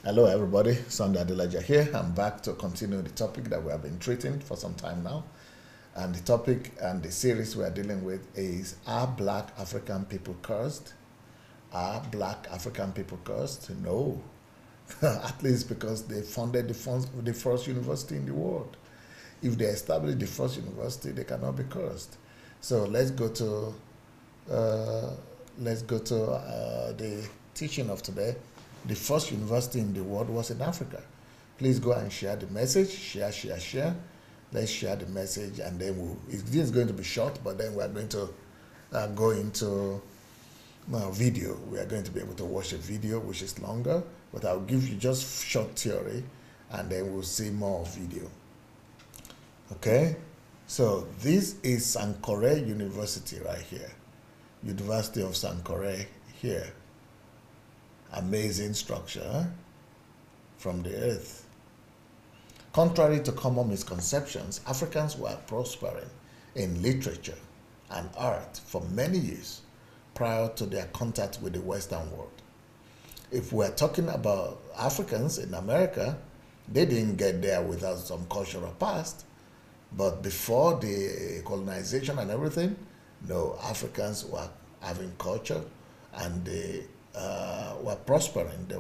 Hello everybody, Sunday Adelaja here. I'm back to continue the topic that we have been treating for some time now. And the topic and the series we are dealing with is, are black African people cursed? Are black African people cursed? No. At least because they founded the first university in the world. If they established the first university, they cannot be cursed. So let's go to the teaching of today. The first university in the world was in Africa. Please go and share the message. Share. Let's share the message, and then this is going to be short, but then we are going to go into video. We are going to be able to watch a video which is longer, but I'll give you just short theory, and then we'll see more video. Okay? So this is Sankoré University right here. University of Sankoré here. Amazing structure from the earth. Contrary to common misconceptions, Africans were prospering in literature and art for many years prior to their contact with the Western world. If we're talking about Africans in America, they didn't get there without some cultural past, but before the colonization and everything, no, Africans were having culture, and they were prospering. They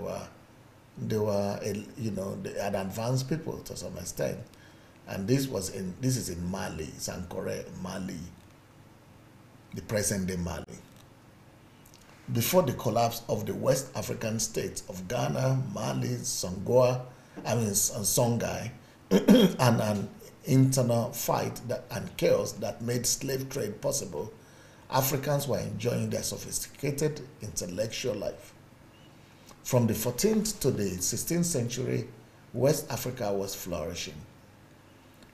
had advanced people to some extent, and this is in Mali, Sankoré, Mali, the present-day Mali. Before the collapse of the West African states of Ghana, Mali, Songhai, and an internal fight and chaos that made slave trade possible, Africans were enjoying their sophisticated intellectual life. From the 14th to the 16th century, West Africa was flourishing.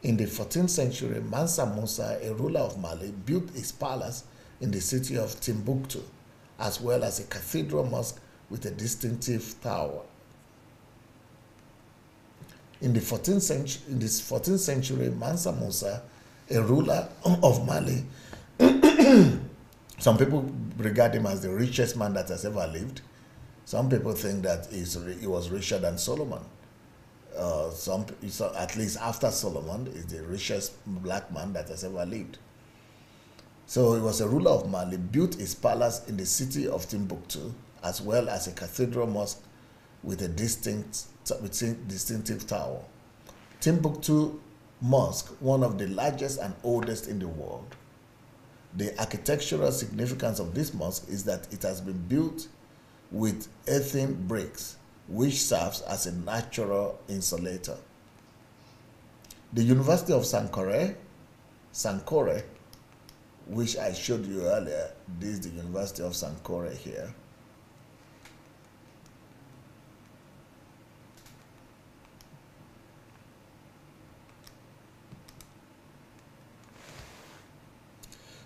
In the 14th century, Mansa Musa, a ruler of Mali, built his palace in the city of Timbuktu, as well as a cathedral mosque with a distinctive tower. In the 14th century, Mansa Musa, a ruler of Mali, some people regard him as the richest man that has ever lived. Some people think that he was richer than Solomon. At least after Solomon, is the richest black man that has ever lived. So he was a ruler of Mali, built his palace in the city of Timbuktu, as well as a cathedral mosque with a distinctive tower. Timbuktu Mosque, one of the largest and oldest in the world. The architectural significance of this mosque is that it has been built with earthen bricks, which serves as a natural insulator. The University of Sankoré, which I showed you earlier, this is the University of Sankoré here.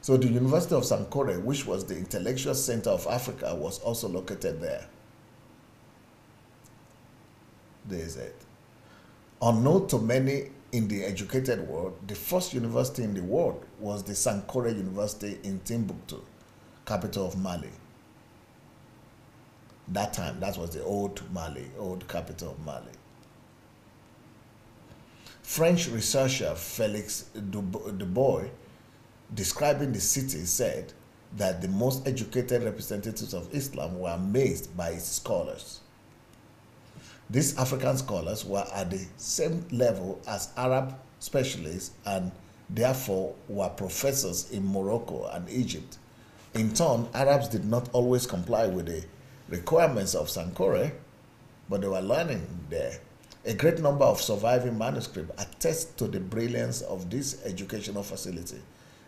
So the University of Sankoré, which was the intellectual center of Africa, was also located there. There is it. Unknown to many in the educated world, the first university in the world was the Sankoré University in Timbuktu, capital of Mali. That time, that was the old Mali, old capital of Mali. French researcher FELIX DUBOIS, describing the city, said that the most educated representatives of Islam were amazed by its scholars. These African scholars were at the same level as Arab specialists, and therefore were professors in Morocco and Egypt. In turn, Arabs did not always comply with the requirements of Sankoré, but they were learning there. A great number of surviving manuscripts attest to the brilliance of this educational facility.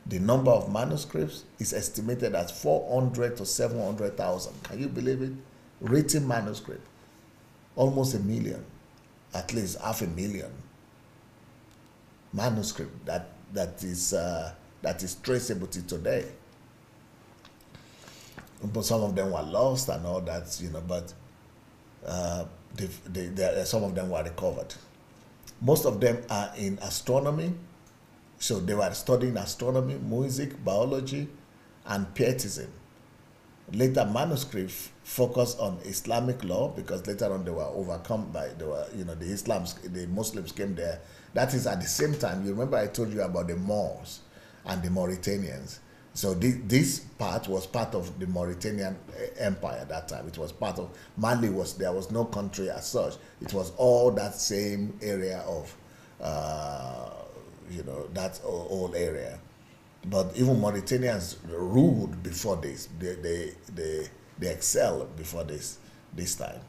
The number of manuscripts is estimated at 400 to 700,000. Can you believe it? Written manuscript. Almost 1 million. At least 500,000 manuscript that is traceable to today. But some of them were lost and all that, but some of them were recovered. Most of them are in astronomy. So they were studying astronomy, music, biology, and pietism. Later manuscripts focused on Islamic law because later on they were overcome by the Muslims came there. That is at the same time. You remember I told you about the Moors and the Mauritanians. So this part was part of the Mauritanian Empire at that time. It was part of Mali. There was no country as such. It was all that same area of that whole area. But even Mauritanians ruled before this. They excelled before this time.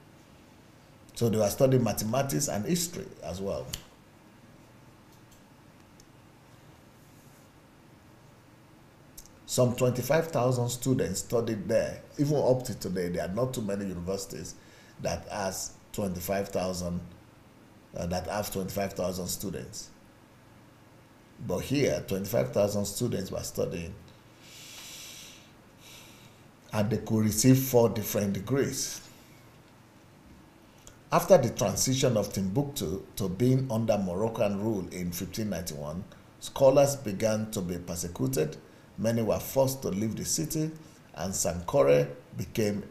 So they were studying mathematics and history as well. Some 25,000 students studied there. Even up to today, there are not too many universities that has 25,000 students. But here, 25,000 students were studying, and they could receive 4 different degrees. After the transition of Timbuktu to being under Moroccan rule in 1591, scholars began to be persecuted. Many were forced to leave the city, and Sankoré came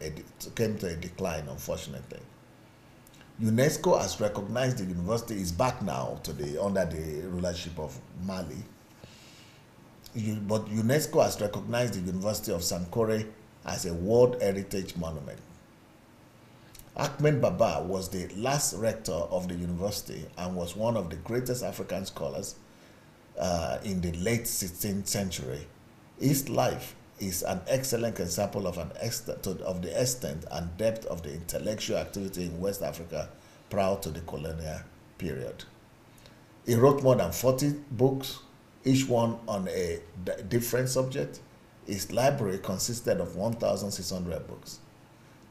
to a decline, unfortunately. UNESCO has recognized the university is back now under the rulership of Mali. But UNESCO has recognized the University of Sankoré as a World Heritage Monument. Ahmed Baba was the last rector of the university and was one of the greatest African scholars in the late 16th century. His life is an excellent example of the extent and depth of the intellectual activity in West Africa prior to the colonial period. He wrote more than 40 books, each one on a different subject. His library consisted of 1,600 books.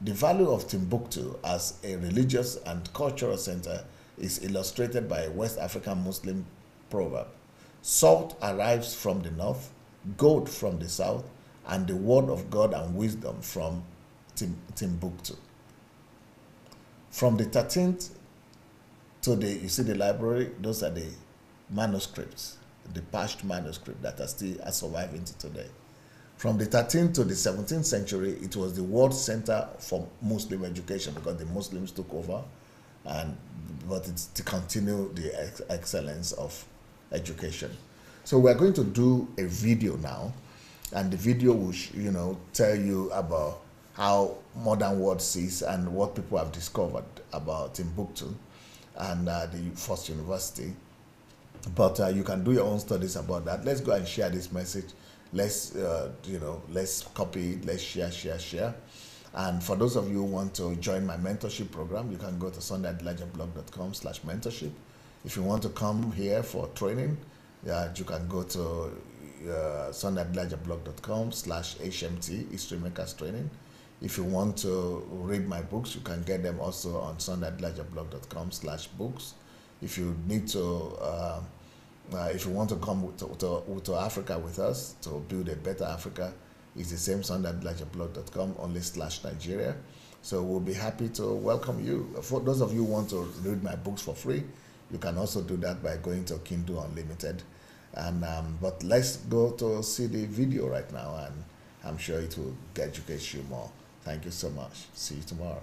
The value of Timbuktu as a religious and cultural center is illustrated by a West African Muslim proverb. Salt arrives from the north, gold from the south, and the word of God and wisdom from Timbuktu. From the 13th to you see the library, those are the manuscripts, the patched manuscript that are still surviving to today. From the 13th to the 17th century, it was the world center for Muslim education because the Muslims took over, but it's to continue the excellence of education. So we're going to do a video now, and the video will tell you about how modern world sees and what people have discovered about Timbuktu and the first university. But you can do your own studies about that. Let's go and share this message. Let's let's copy it, let's share. And for those of you who want to join my mentorship program, you can go to sundayadelajahblog.com/mentorship. If you want to come here for training, you can go to sundayadelajahblog.com/HMT, History Makers Training. If you want to read my books, you can get them also on sundayadelajahblog.com/books. If you need to if you want to come to Africa with us to build a better Africa, it's the same sundayadelajahblog.com, only /Nigeria. So we'll be happy to welcome you. For those of you who want to read my books for free, you can also do that by going to Kindle Unlimited. And but let's go to see the video right now, and I'm sure it will educate you more. Thank you so much. See you tomorrow.